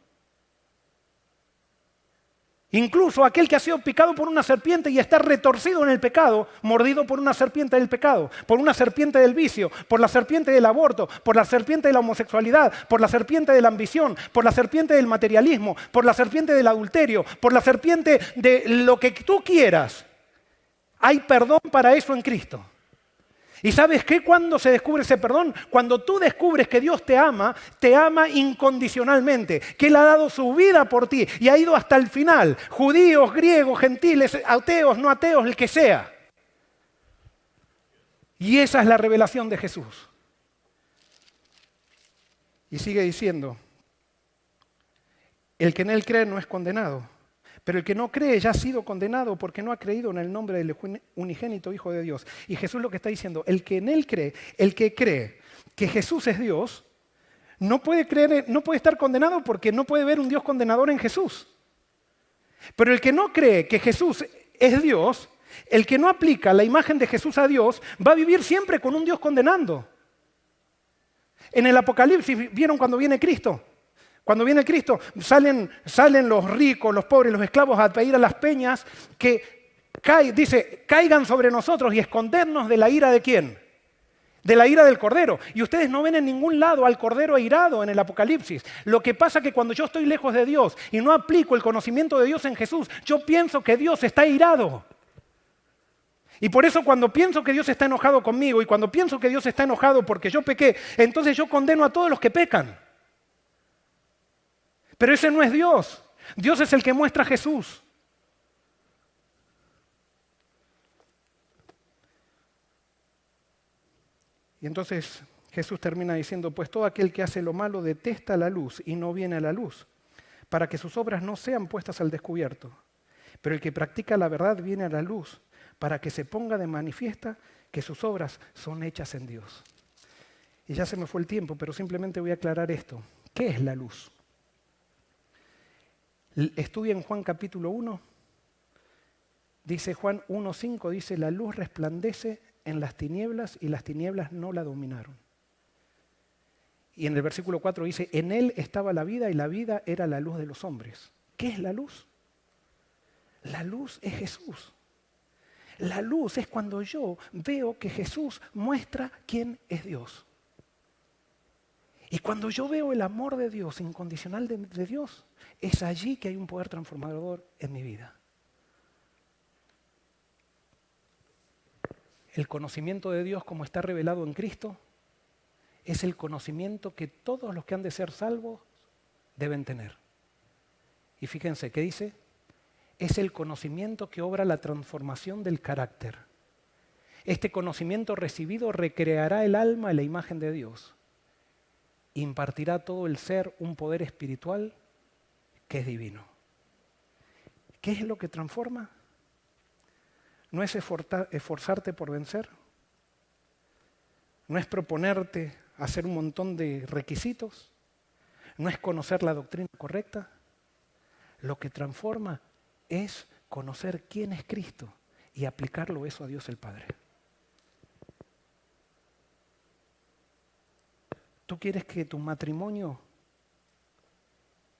Incluso aquel que ha sido picado por una serpiente y está retorcido en el pecado, mordido por una serpiente del pecado, por una serpiente del vicio, por la serpiente del aborto, por la serpiente de la homosexualidad, por la serpiente de la ambición, por la serpiente del materialismo, por la serpiente del adulterio, por la serpiente de lo que tú quieras. Hay perdón para eso en Cristo. ¿Y sabes qué? ¿Cuándo se descubre ese perdón? Cuando tú descubres que Dios te ama incondicionalmente, que Él ha dado su vida por ti y ha ido hasta el final. Judíos, griegos, gentiles, ateos, no ateos, el que sea. Y esa es la revelación de Jesús. Y sigue diciendo, el que en Él cree no es condenado. Pero el que no cree ya ha sido condenado porque no ha creído en el nombre del unigénito Hijo de Dios. Y Jesús lo que está diciendo, el que en Él cree, el que cree que Jesús es Dios, no puede estar condenado porque no puede ver un Dios condenador en Jesús. Pero el que no cree que Jesús es Dios, el que no aplica la imagen de Jesús a Dios, va a vivir siempre con un Dios condenando. En el Apocalipsis, ¿vieron cuando viene Cristo? Cuando viene Cristo, salen los ricos, los pobres, los esclavos a pedir a las peñas que dice, caigan sobre nosotros y escondernos de la ira de ¿quién? De la ira del Cordero. Y ustedes no ven en ningún lado al Cordero airado en el Apocalipsis. Lo que pasa es que cuando yo estoy lejos de Dios y no aplico el conocimiento de Dios en Jesús, yo pienso que Dios está airado. Y por eso cuando pienso que Dios está enojado conmigo y cuando pienso que Dios está enojado porque yo pequé, entonces yo condeno a todos los que pecan. Pero ese no es Dios. Dios es el que muestra a Jesús. Y entonces Jesús termina diciendo, pues todo aquel que hace lo malo detesta la luz y no viene a la luz, para que sus obras no sean puestas al descubierto. Pero el que practica la verdad viene a la luz, para que se ponga de manifiesta que sus obras son hechas en Dios. Y ya se me fue el tiempo, pero simplemente voy a aclarar esto. ¿Qué es la luz? Estudia en Juan capítulo 1. Dice Juan 1:5, dice, la luz resplandece en las tinieblas y las tinieblas no la dominaron. Y en el versículo 4 dice, en él estaba la vida y la vida era la luz de los hombres. ¿Qué es la luz? La luz es Jesús. La luz es cuando yo veo que Jesús muestra quién es Dios. Y cuando yo veo el amor de Dios, incondicional de Dios, es allí que hay un poder transformador en mi vida. El conocimiento de Dios como está revelado en Cristo es el conocimiento que todos los que han de ser salvos deben tener. Y fíjense, ¿qué dice? Es el conocimiento que obra la transformación del carácter. Este conocimiento recibido recreará el alma en la imagen de Dios. Impartirá a todo el ser un poder espiritual que es divino. ¿Qué es lo que transforma? No es esforzarte por vencer. No es proponerte hacer un montón de requisitos. No es conocer la doctrina correcta. Lo que transforma es conocer quién es Cristo y aplicarlo eso a Dios el Padre. ¿Tú quieres que tu matrimonio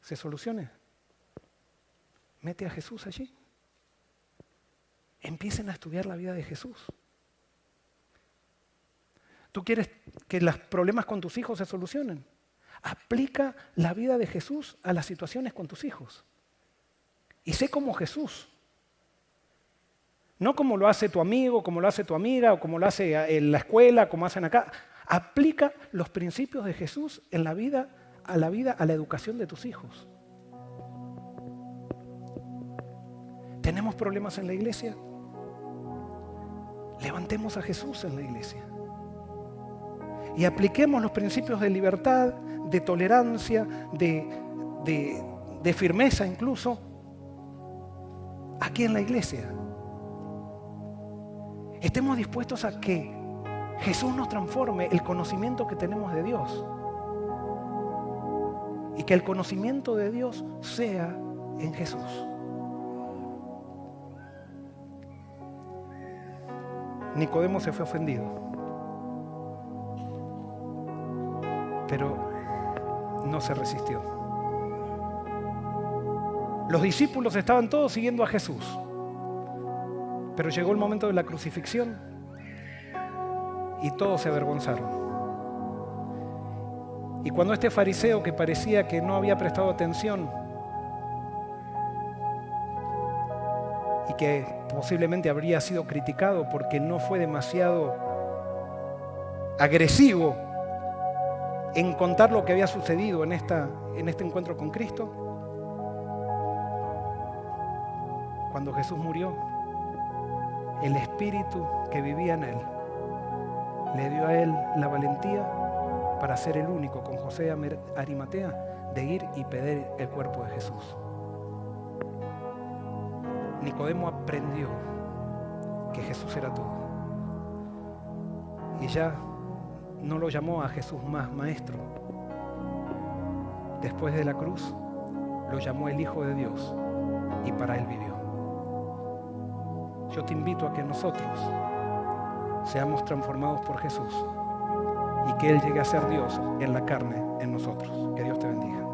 se solucione? Mete a Jesús allí. Empiecen a estudiar la vida de Jesús. ¿Tú quieres que los problemas con tus hijos se solucionen? Aplica la vida de Jesús a las situaciones con tus hijos. Y sé como Jesús. No como lo hace tu amigo, como lo hace tu amiga, o como lo hace en la escuela, como hacen acá. Aplica los principios de Jesús en la vida, a la educación de tus hijos. ¿Tenemos problemas en la iglesia? Levantemos a Jesús en la iglesia. Y apliquemos los principios de libertad, de tolerancia, de firmeza incluso, aquí en la iglesia. Estemos dispuestos a que Jesús nos transforme el conocimiento que tenemos de Dios. Y que el conocimiento de Dios sea en Jesús. Nicodemo se fue ofendido. Pero no se resistió. Los discípulos estaban todos siguiendo a Jesús. Pero llegó el momento de la crucifixión y todos se avergonzaron. Y cuando este fariseo que parecía que no había prestado atención y que posiblemente habría sido criticado porque no fue demasiado agresivo en contar lo que había sucedido en este encuentro con Cristo, cuando Jesús murió, el Espíritu que vivía en él le dio a él la valentía para ser el único, con José de Arimatea, de ir y pedir el cuerpo de Jesús. Nicodemo aprendió que Jesús era todo. Y ya no lo llamó a Jesús más maestro. Después de la cruz, lo llamó el Hijo de Dios y para él vivió. Yo te invito a que nosotros seamos transformados por Jesús y que Él llegue a ser Dios en la carne en nosotros. Que Dios te bendiga.